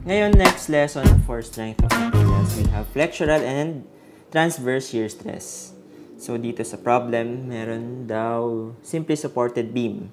Ngayon, next lesson for strength of materials, we have flexural and transverse shear stress. So, dito sa problem, meron daw simply supported beam.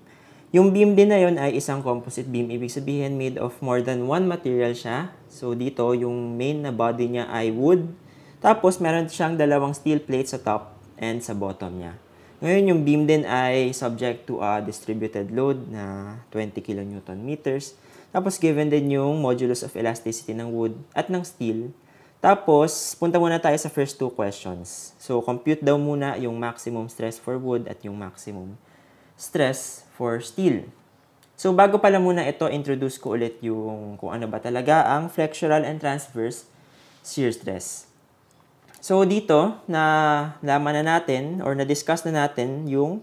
Yung beam din na yun ay isang composite beam. Ibig sabihin, made of more than one material siya. So, dito, yung main na body niya ay wood. Tapos, meron siyang dalawang steel plate sa top and sa bottom niya. Ngayon, yung beam din ay subject to a distributed load na 20 kN meters. Tapos, given din yung modulus of elasticity ng wood at ng steel. Tapos, punta muna tayo sa first two questions. So, compute daw muna yung maximum stress for wood at yung maximum stress for steel. So, bago pala muna ito, introduce ko ulit yung kung ano ba talaga ang flexural and transverse shear stress. So, dito, nalaman na natin or na-discuss na natin yung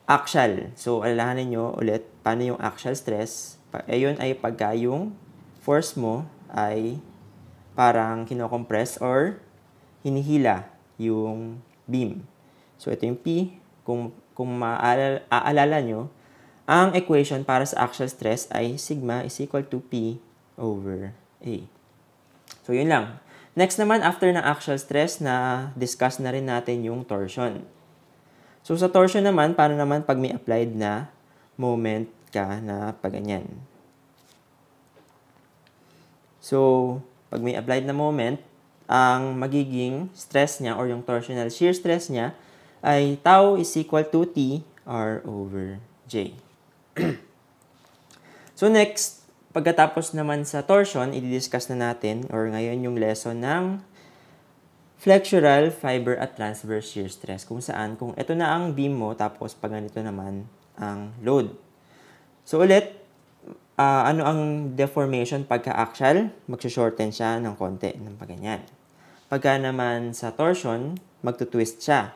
axial. So, alalahanin nyo ulit paano yung axial stress. Ayun ay pagka yung force mo ay parang kinocompress or hinihila yung beam. So, ito yung P. Kung maaalala nyo, ang equation para sa axial stress ay sigma is equal to P over A. So, yun lang. Next naman, after ng axial stress, na discuss na rin natin yung torsion. So, sa torsion naman, paano naman pag may applied na moment ka na paganyan? So, pag may applied na moment, ang magiging stress niya or yung torsional shear stress niya ay tau is equal to T R over J. So, next, pagkatapos naman sa torsion, i-discuss na natin or ngayon yung lesson ng flexural, fiber, at transverse shear stress. Kung saan, kung ito na ang beam mo, tapos pag ganito naman ang load. So ulit, ano ang deformation pagka-axial? Magsushorten siya ng konti, ng paganyan. Pagka naman sa torsion, magtutwist siya.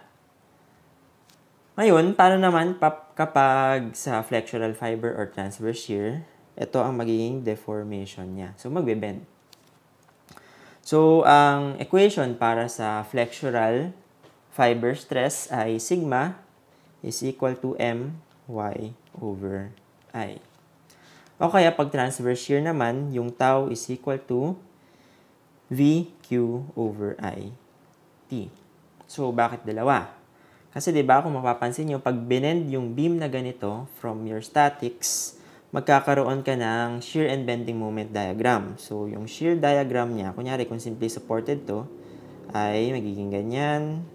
Ngayon, paano naman kapag sa flexural fiber or transverse shear, ito ang magiging deformation niya. So magbe-bend. So, ang equation para sa flexural fiber stress ay sigma is equal to my over I. O kaya pag transverse shear naman, yung tau is equal to VQ over I T. So, bakit dalawa? Kasi 'di ba kung mapapansin niyo, pag binend yung beam na ganito from your statics, magkakaroon ka ng shear and bending moment diagram. So, yung shear diagram niya, kunyari kung simply supported to, ay magiging ganyan.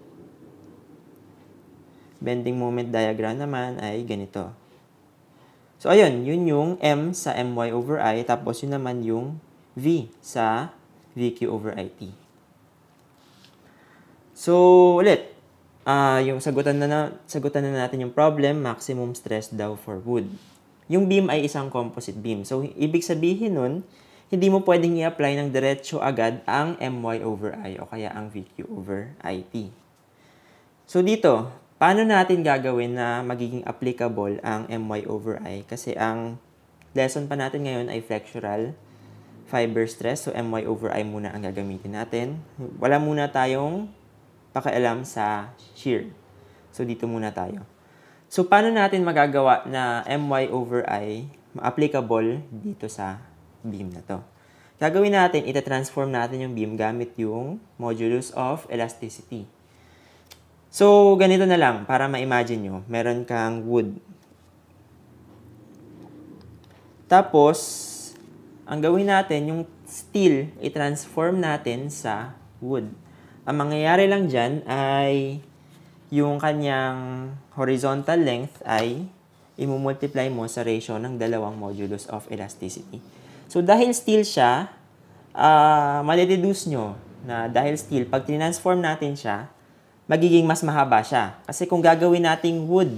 Bending moment diagram naman ay ganito. So, ayun, yun yung M sa my over I, tapos yun naman yung V sa VQ over IT. So, ulit, yung sagutan na natin yung problem, maximum stress daw for wood. Yung beam ay isang composite beam. So, ibig sabihin nun, hindi mo pwedeng i-apply ng diretso agad ang my over I o kaya ang VQ over IT. So, dito, paano natin gagawin na magiging applicable ang my over I? Kasi ang lesson pa natin ngayon ay flexural fiber stress. So, my over I muna ang gagamitin natin. Wala muna tayong pakialam sa shear. So, dito muna tayo. So, paano natin magagawa na my over I applicable dito sa beam na to? Gagawin natin, ita-transform natin yung beam gamit yung modulus of elasticity. So, ganito na lang, para ma-imagine nyo. Meron kang wood. Tapos, ang gawin natin, yung steel, i-transform natin sa wood. Ang mangyayari lang dyan ay yung kanyang horizontal length ay imumultiply mo sa ratio ng dalawang modulus of elasticity. So, dahil steel siya, malideduce nyo na dahil steel, pag transform natin siya, magiging mas mahaba siya. Kasi kung gagawin nating wood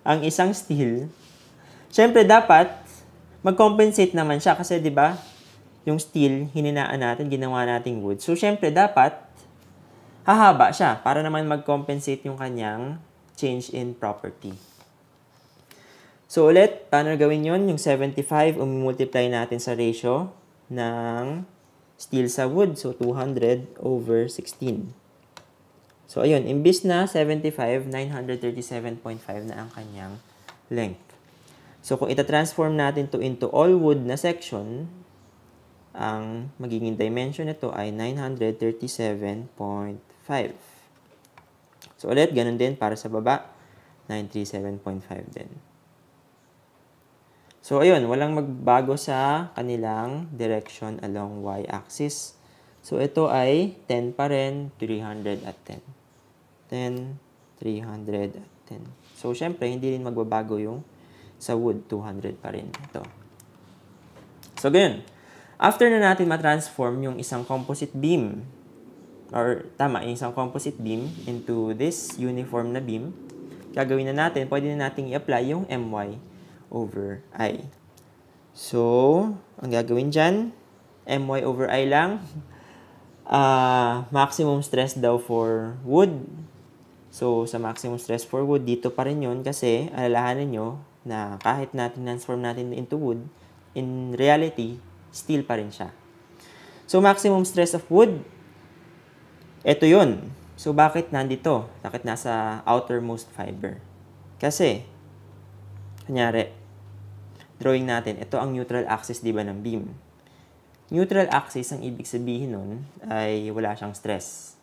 ang isang steel, syempre dapat mag-compensate naman siya. Kasi 'di ba yung steel, hininaan natin, ginawa nating wood. So, syempre dapat hahaba siya para naman mag-compensate yung kanyang change in property. So, ulit, paano gawin yun? Yung 75, umimultiply natin sa ratio ng steel sa wood. So, 200 over 16. So, ayun, imbis na 75, 937.5 na ang kanyang length. So, kung ita-transform natin to into all wood na section, ang magiging dimension nito ay 937.5. So, ulit, ganun din para sa baba, 937.5 din. So, ayun, walang magbago sa kanilang direction along y-axis. So, ito ay 10 pa rin, 300 at 10. 10, 300 at 10. So, syempre, hindi rin magbabago yung sa wood, 200 pa rin. Ito. So, ganyan. After na natin matransform yung isang composite beam, or tama, yung isang composite beam into this uniform na beam, gagawin na natin, pwede na natin i-apply yung my over I. So, ang gagawin dyan, my over I lang, maximum stress daw for wood. So, sa maximum stress for wood, dito pa rin yun kasi alalahanin nyo na kahit natin transform natin into wood, in reality, steel pa rin siya. So, maximum stress of wood, ito yun. So, bakit nandito? Bakit nasa outermost fiber? Kasi, kunyari, drawing natin, ito ang neutral axis, di ba, ng beam. Neutral axis, ang ibig sabihin nun, ay wala siyang stress.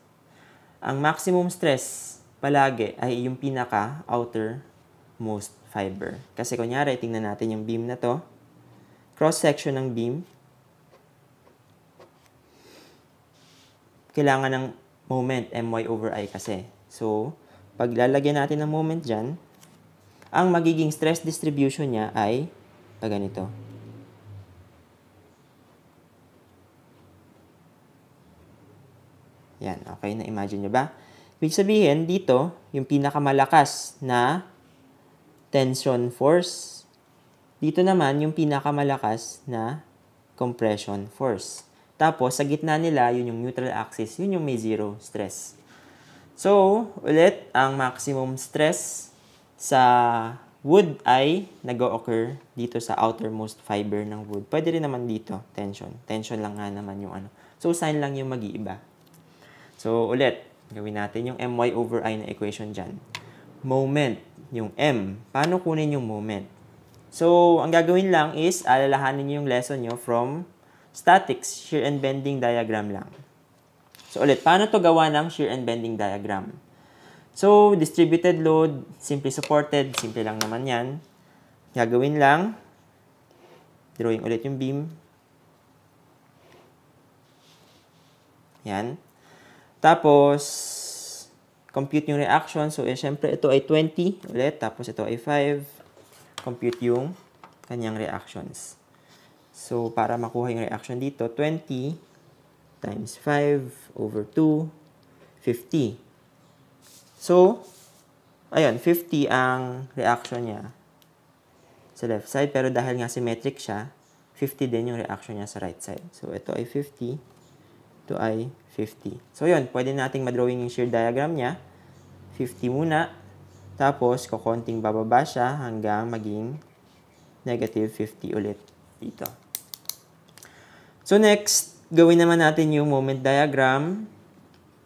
Ang maximum stress, palagi, ay yung pinaka-outermost fiber. Kasi, kunyari, tingnan natin yung beam na to. Cross-section ng beam, kailangan ng moment, my over I kasi. So, pag lalagyan natin ng moment dyan, ang magiging stress distribution niya ay ganito. Yan, okay? Na-imagine nyo ba? Ibig sabihin, dito, yung pinakamalakas na tension force. Dito naman, yung pinakamalakas na compression force. Tapos, sa gitna nila, yun yung neutral axis, yun yung may zero stress. So, ulit, ang maximum stress sa wood ay nag-o-occur dito sa outermost fiber ng wood. Pwede rin naman dito, tension. Tension lang nga naman yung ano. So, sign lang yung mag-iiba. So, ulit, gawin natin yung my over I na equation dyan. Moment, yung m. Paano kunin yung moment? So, ang gagawin lang is, alalahanin nyo yung lesson nyo from statics, shear and bending diagram lang. So, ulit, paano to gawa ng shear and bending diagram? So, distributed load, simply supported, simple lang naman yan. Gagawin lang, drawing ulit yung beam. Yan. Tapos, compute yung reaction. So, syempre, ito ay 20 ulit. Tapos, ito ay 5. Compute yung kanyang reactions. So, para makuha yung reaction dito, 20 times 5 over 2, 50. So, ayun, 50 ang reaction niya sa left side. Pero dahil nga symmetric siya, 50 din yung reaction niya sa right side. So, ito ay 50. Ito ay 50. So, yun. Pwede nating madrawing yung shear diagram niya. 50 muna. Tapos, kukonting bababa siya hanggang maging negative 50 ulit dito. So, next, gawin naman natin yung moment diagram.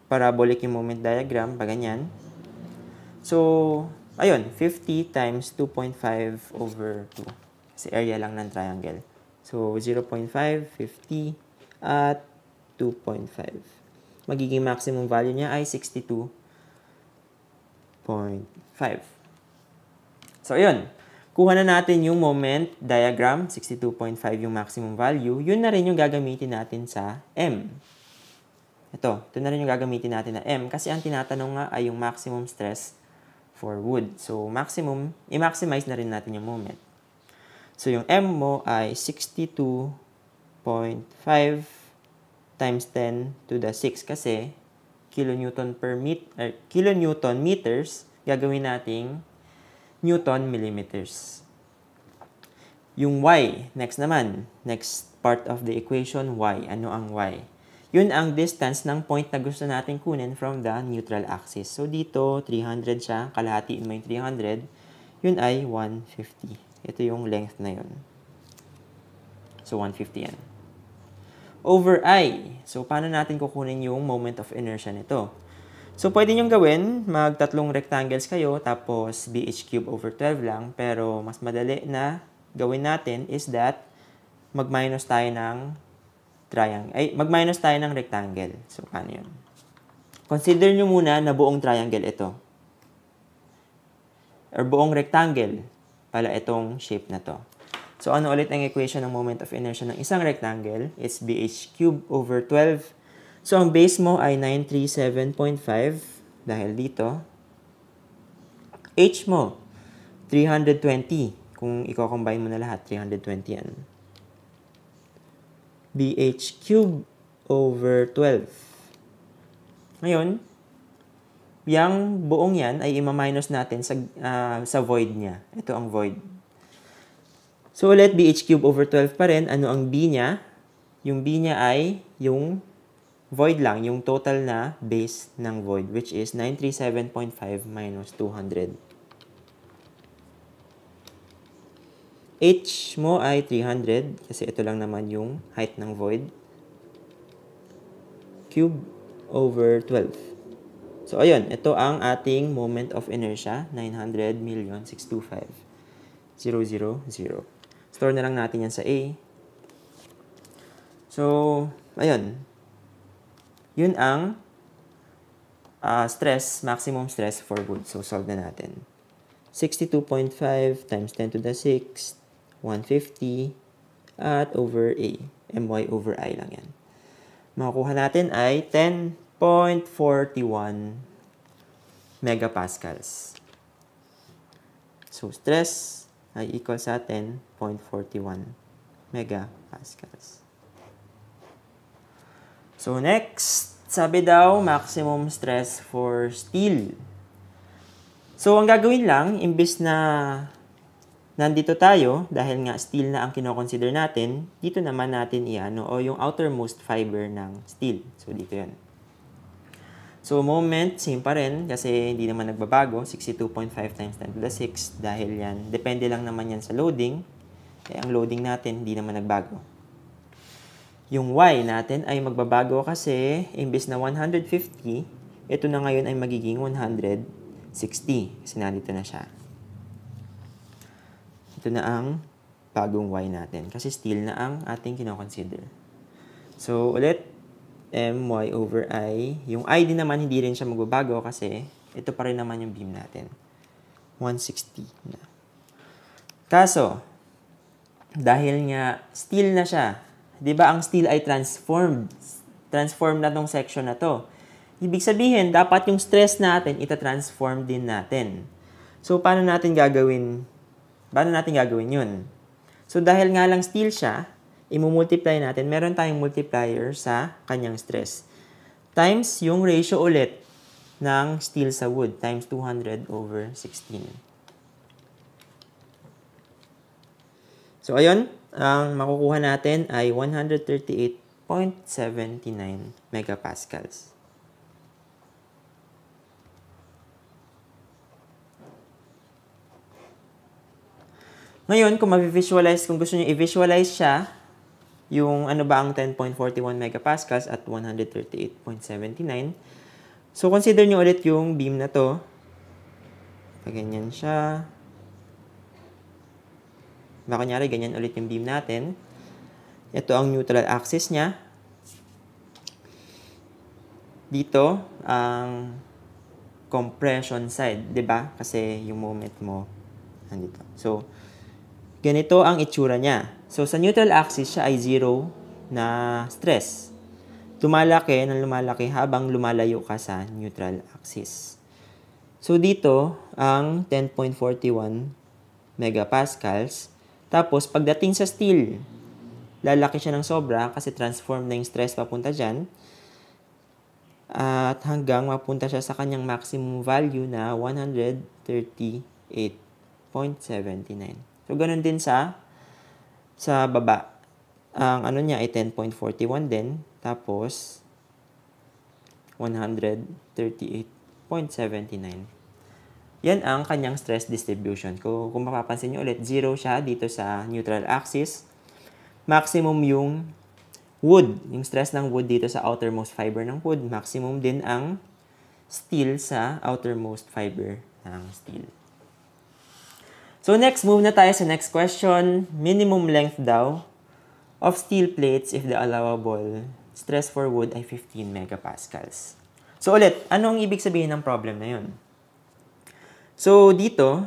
Parabolic yung moment diagram. Paganyan. So, ayun, 50 times 2.5 over 2. Kasi area lang ng triangle. So, 0.5, 50, at 2.5. Magiging maximum value niya ay 62.5. So, ayun. Kuha na natin yung moment diagram, 62.5 yung maximum value. Yun na rin yung gagamitin natin sa M. Ito na rin yung gagamitin natin na M kasi ang tinatanong nga ay yung maximum stress for wood. So, maximum, i-maximize na rin natin yung moment. So, yung M mo ay 62.5 times 10 to the 6 kasi kilonewton meters, gagawin nating Newton millimeters. Yung Y, next naman, next part of the equation, Y. Ano ang Y? Yun ang distance ng point na gusto natin kunin from the neutral axis. So, dito, 300 siya. Kalahatiin mo yung 300. Yun ay 150. Ito yung length na yun. So, 150 yan. Over I. So, paano natin kukunin yung moment of inertia nito? So, pwede nyong gawin, magtatlong rectangles kayo, tapos BH cube over 12 lang. Pero, mas madali na gawin natin is that mag-minus tayo ng mag-minus tayo ng rectangle. So, paano yun? Consider nyo muna na buong triangle ito. Or buong rectangle pala itong shape na to. So, ano ulit ang equation ng moment of inertia ng isang rectangle? It's BH cube over 12. So, ang base mo ay 937.5 dahil dito. H mo, 320. Kung i-combine mo na lahat, 320 yan. BH cube over 12. Ngayon, yung buong yan ay ima-minus natin sa void niya. Ito ang void. So, ulit, BH cube over 12 pa rin. Ano ang B niya? Yung B niya ay yung void lang, yung total na base ng void, which is 937.5 minus 200. H mo ay 300, kasi ito lang naman yung height ng void. Cube over 12. So, ayun, ito ang ating moment of inertia, 900,625,000. Store na lang natin yan sa A. So, ayun. Yun ang maximum stress for wood. So, solve na natin. 62.5 times 10 to the 6, 150, at over A. My over I lang yan. Makukuha natin ay 10.41 megapascals. So, stress ay equal sa 10.41 megapascals. So, next, sabi daw, maximum stress for steel. So, ang gagawin lang, imbis na nandito tayo, dahil nga steel na ang kinoconsider natin, dito naman natin o yung outermost fiber ng steel. So, dito yan. So, moment, same pa rin, kasi hindi naman nagbabago, 62.5 times 10 to the 6, dahil yan, depende lang naman yan sa loading, ang loading natin, hindi naman nagbago. Yung Y natin ay magbabago kasi, imbis na 150, ito na ngayon ay magiging 160, kasi nandito na siya. Ito na ang bagong Y natin, kasi steel na ang ating kinoconsider. So, ulit, My over I. Yung I din naman, hindi rin siya magbabago kasi ito pa rin naman yung beam natin. 160 na. Kaso, dahil nga steel na siya, di ba ang steel ay transformed? Transformed na tong section na to. Ibig sabihin, dapat yung stress natin, ita-transform din natin. So, paano natin gagawin yun? So, dahil nga lang steel siya, i-multiply natin, meron tayong multiplier sa kanyang stress. Times yung ratio ulit ng steel sa wood, times 200 over 16. So, ayun, ang makukuha natin ay 138.79 megapascals. Ngayon, kung gusto nyo i-visualize siya, yung ano ba ang 10.41 megapascals at 138.79. So, consider nyo ulit yung beam na to. Ganyan siya. Baka kunyari, ganyan ulit yung beam natin. Ito ang neutral axis niya. Dito, ang compression side, di ba? Kasi yung moment mo, nandito. So, ganito ang itsura niya. So, sa neutral axis, siya ay 0 na stress. Lumalaki habang lumalayo ka sa neutral axis. So, dito, ang 10.41 megapascals. Tapos, pagdating sa steel, lalaki siya ng sobra kasi transform na yung stress papunta dyan. At hanggang mapunta siya sa kanyang maximum value na 138.79. So, ganun din sa baba. Ang ano niya ay 10.41 din. Tapos, 138.79. Yan ang kanyang stress distribution. Kung mapapansin nyo ulit, 0 siya dito sa neutral axis. Maximum yung wood. Yung stress ng wood dito sa outermost fiber ng wood. Maximum din ang steel sa outermost fiber ng steel. So next, move na tayo sa next question. Minimum length daw of steel plates if the allowable stress for wood ay 15 megapascals. So ulit, ano ang ibig sabihin ng problem na yun? So dito,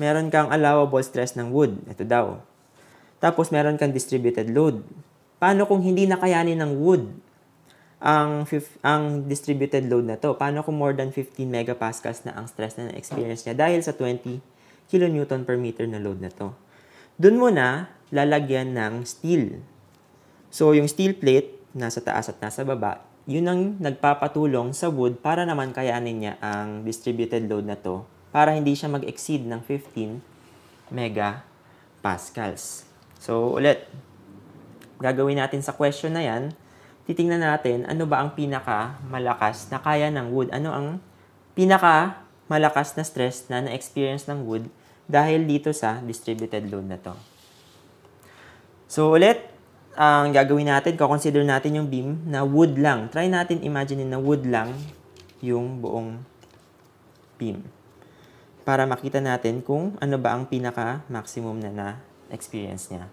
meron kang allowable stress ng wood. Ito daw. Tapos meron kang distributed load. Paano kung hindi nakayanin ng wood ang distributed load na to? Paano kung more than 15 megapascals na ang stress na na-experience niya dahil sa 20 kilonewton per meter na load na to? Doon mo na lalagyan ng steel. So, yung steel plate, nasa taas at nasa baba, yun ang nagpapatulong sa wood para naman kayanin niya ang distributed load na to para hindi siya mag-exceed ng 15 megapascals. So, ulit, gagawin natin sa question na yan, titingnan natin ano ba ang pinaka-malakas na kaya ng wood. Ano ang pinaka-malakas na stress na na-experience ng wood dahil dito sa distributed load na to. So, ulit, ang gagawin natin, consider natin yung beam na wood lang. Try natin imagine na wood lang yung buong beam. Para makita natin kung ano ba ang pinaka-maximum na na-experience niya.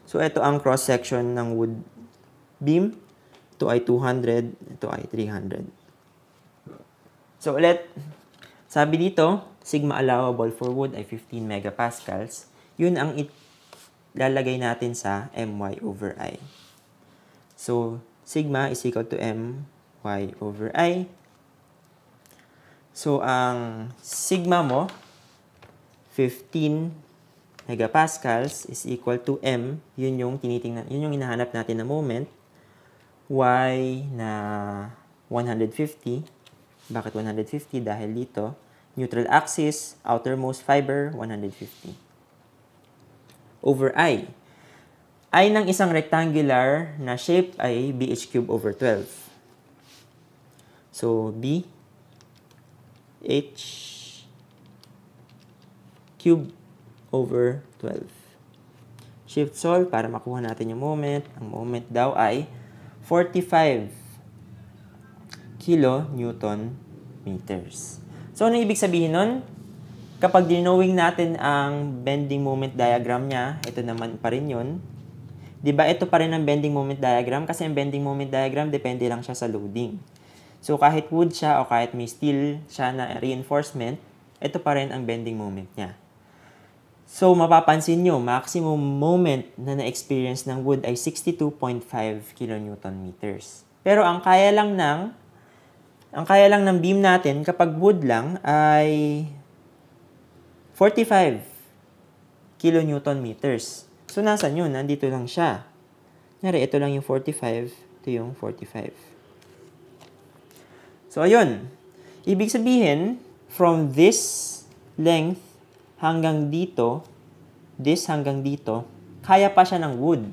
So, ito ang cross-section ng wood beam. Ito ay 200, ito ay 300. So, ulit, sabi dito, sigma allowable for wood ay 15 megapascals. Yun ang ilalagay natin sa my over I. So, sigma is equal to my over I. So, ang sigma mo, 15 megapascals is equal to m. Yun yung tinitingnan, yun yung hinahanap natin na moment. Y na 150. Bakit 150? Dahil dito, neutral axis, outermost fiber, 150. Over I. I ng isang rectangular na shape ay BH cube over 12. So, B H cube over 12. Shift solve para makuha natin yung moment. Ang moment daw ay 45 kilonewton meters. So, ano ibig sabihin nun? Kapag dinowing natin ang bending moment diagram niya, ito naman pa rin yun. Diba, ito pa rin ang bending moment diagram kasi ang bending moment diagram depende lang siya sa loading. So, kahit wood siya o kahit may steel siya na reinforcement, ito pa rin ang bending moment niya. So, mapapansin nyo, maximum moment na na-experience ng wood ay 62.5 kilonewton meters. Pero ang kaya lang ng beam natin kapag wood lang ay 45 kilonewton meters. So, nasan yun? Nandito lang siya. Nari, ito lang yung 45, ito yung 45. So, ayun. Ibig sabihin, from this length hanggang dito, this hanggang dito, kaya pa siya ng wood.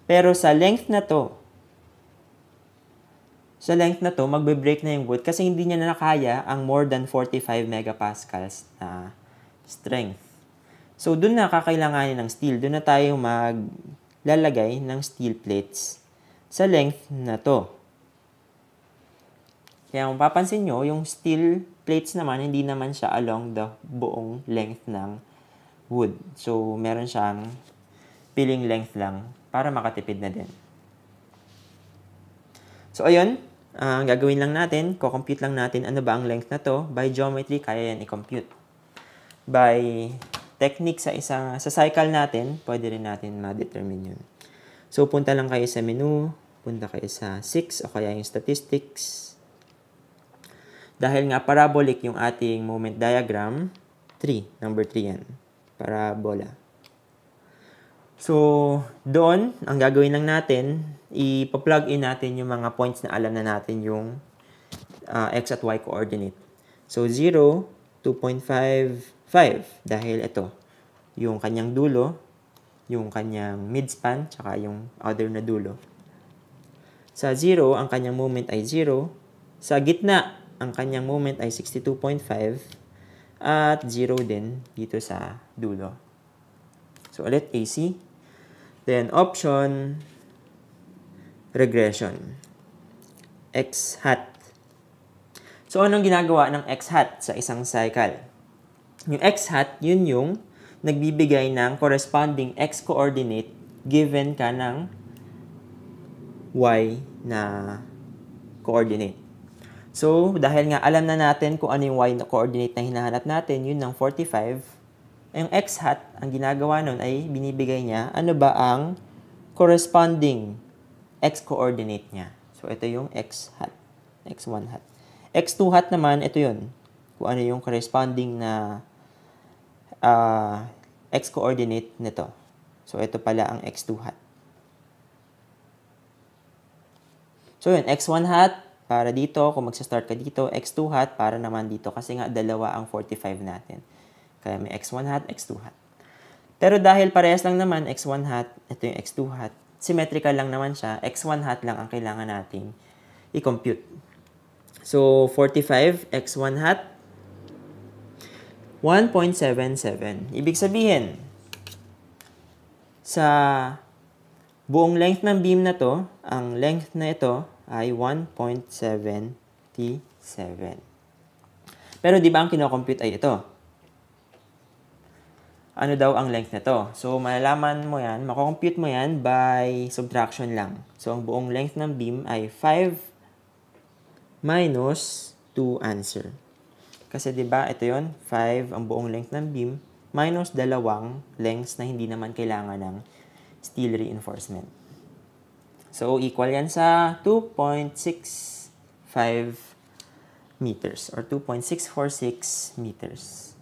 Pero sa length na to, magbe-break na yung wood kasi hindi niya na nakaya ang more than 45 megapascals na strength. So, dun na kakailanganin ng steel. Dun na tayo maglalagay ng steel plates sa length na to. Kaya kung papansin nyo, yung steel plates naman, hindi naman siya along the buong length ng wood. So, meron siyang piling length lang para makatipid na din. So, ayun. Ang gagawin lang natin, compute lang natin ano ba ang length na to. By geometry, kaya yan i-compute. By technique sa cycle natin, pwede rin natin ma-determine yun. So, punta lang kayo sa menu, punta kayo sa 6 o kaya yung statistics. Dahil nga parabolic yung ating moment diagram, 3, number 3 yan. Parabola. So, doon, ang gagawin lang natin, ipa-plug in natin yung mga points na alam na natin yung x at y coordinate. So, 0, 2.55, dahil ito, yung kanyang dulo, yung kanyang midspan, tsaka yung other na dulo. Sa 0, ang kanyang moment ay 0. Sa gitna, ang kanyang moment ay 62.5 at 0 din dito sa dulo. So, ulit, AC. Then, option, regression. X hat. So, anong ginagawa ng x hat sa isang cycle? Yung x hat, yun yung nagbibigay ng corresponding x coordinate given ka ng y na coordinate. So, dahil nga alam na natin kung ano yung y na coordinate na hinahanap natin, yun ng 45, yung x hat, ang ginagawa nun ay binibigay niya ano ba ang corresponding x coordinate niya. So, ito yung x hat, x1 hat. x2 hat naman, ito yun. Kung ano yung corresponding na x coordinate nito. So, ito pala ang x2 hat. So, yun, x1 hat para dito, kung magsa-start ka dito, x2 hat para naman dito kasi nga dalawa ang 45 natin. Kaya may x1 hat, x2 hat. Pero dahil parehas lang naman, x1 hat, ito yung x2 hat, symmetrical lang naman siya, x1 hat lang ang kailangan nating i-compute. So, 45, x1 hat, 1.77. Ibig sabihin, sa buong length ng beam na to, ang length na ito ay 1.77. Pero di ba ang kinocompute ay ito? Ano daw ang length nito? So, malalaman mo yan, makocompute mo yan by subtraction lang. So, ang buong length ng beam ay 5 minus 2 answer. Kasi 'di ba ito 'yon, 5 ang buong length ng beam minus dalawang lengths na hindi naman kailangan ng steel reinforcement. So equal yan sa 2.65 meters or 2.646 meters.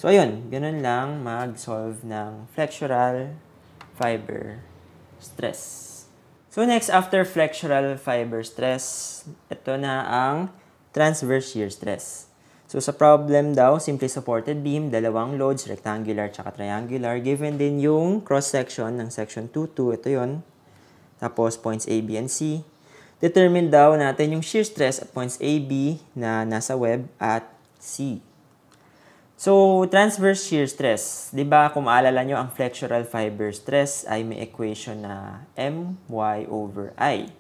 So ayun, ganun lang mag-solve ng flexural fiber stress. So next, after flexural fiber stress, ito na ang transverse shear stress. So sa problem daw, simply supported beam, dalawang loads, rectangular at triangular. Given din yung cross-section ng section 2-2, ito yon. Tapos points A, B, and C. Determine daw natin yung shear stress at points A, B na nasa web at C. So, transverse shear stress. Diba, kung maalala nyo, ang flexural fiber stress ay may equation na my over I.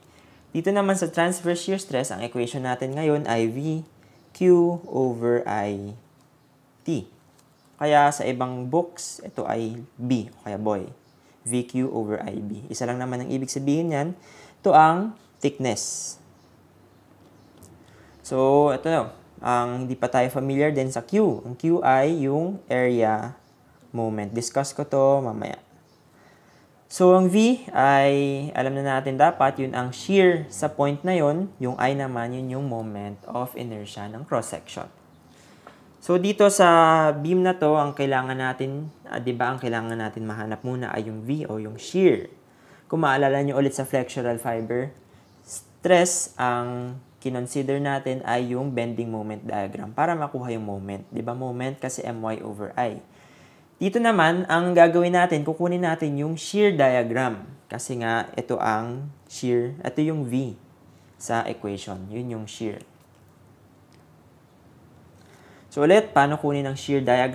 Dito naman sa transverse shear stress, ang equation natin ngayon ay VQ over I T. Kaya sa ibang books, ito ay B, o kaya boy. VQ over IB. Isa lang naman ang ibig sabihin yan. Ito ang thickness. So, ito na. Ang hindi pa tayo familiar din sa Q. Ang Q ay yung area moment. Discuss ko to mamaya. So, ang V ay, alam na natin dapat, yun ang shear sa point na yun. Yung I naman, yun yung moment of inertia ng cross-section. So, dito sa beam na to, ang kailangan natin, di ba, ang kailangan natin mahanap muna ay yung V o yung shear. Kung maalala nyo ulit sa flexural fiber, stress ang kinonsider natin ay yung bending moment diagram para makuha yung moment. Di ba moment kasi my over I. Dito naman, ang gagawin natin, kukunin natin yung shear diagram. Kasi nga, ito ang shear, ito yung V sa equation. Yun yung shear. So ulit, paano kunin ang shear diagram?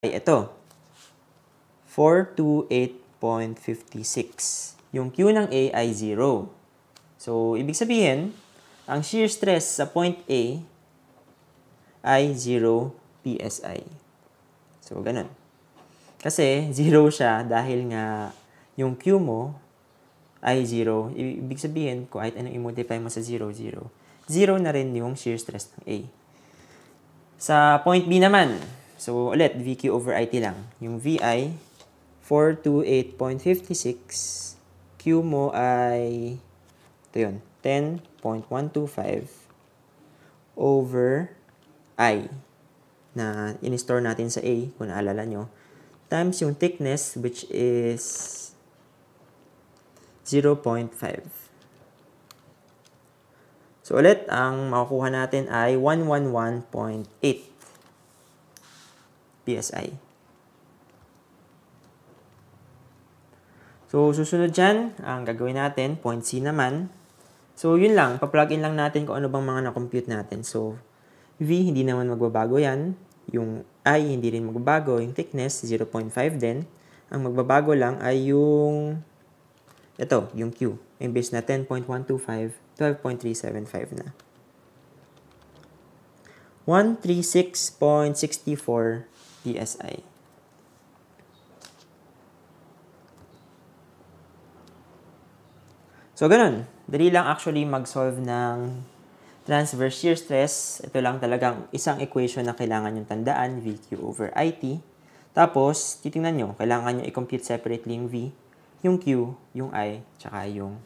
ay ito. 428.56. Yung Q ng A ay 0. So, ibig sabihin, ang shear stress sa point A ay 0 PSI. So, ganun. Kasi 0 siya dahil nga yung Q mo ay 0. Ibig sabihin, kung kahit anong i-multiply mo sa 0, 0. 0 na rin yung shear stress ng A. Sa point B naman, so ulit, VQ over IT lang. Yung VI, 428.56. Q mo ay, ito yun, 10.125 over I na in-store natin sa A, kung naalala nyo, times yung thickness, which is 0.5. So ulit, ang makukuha natin ay 111.8 PSI. So susunod dyan, ang gagawin natin, point C naman. So yun lang, pa-plug in lang natin kung ano bang mga na-compute natin. So V, hindi naman magbabago yan. Yung I, hindi rin magbabago. Yung thickness, 0.5 din. Ang magbabago lang ay yung, ito, yung Q. Imbes na 10.125, 12.375 na. 136.64 PSI. So, ganun. Dali lang actually mag-solve ng transverse shear stress. Ito lang talagang isang equation na kailangan yung tandaan, VQ over IT. Tapos, titingnan nyo, kailangan nyo i-compute separately yung V, yung Q, yung I, tsaka yung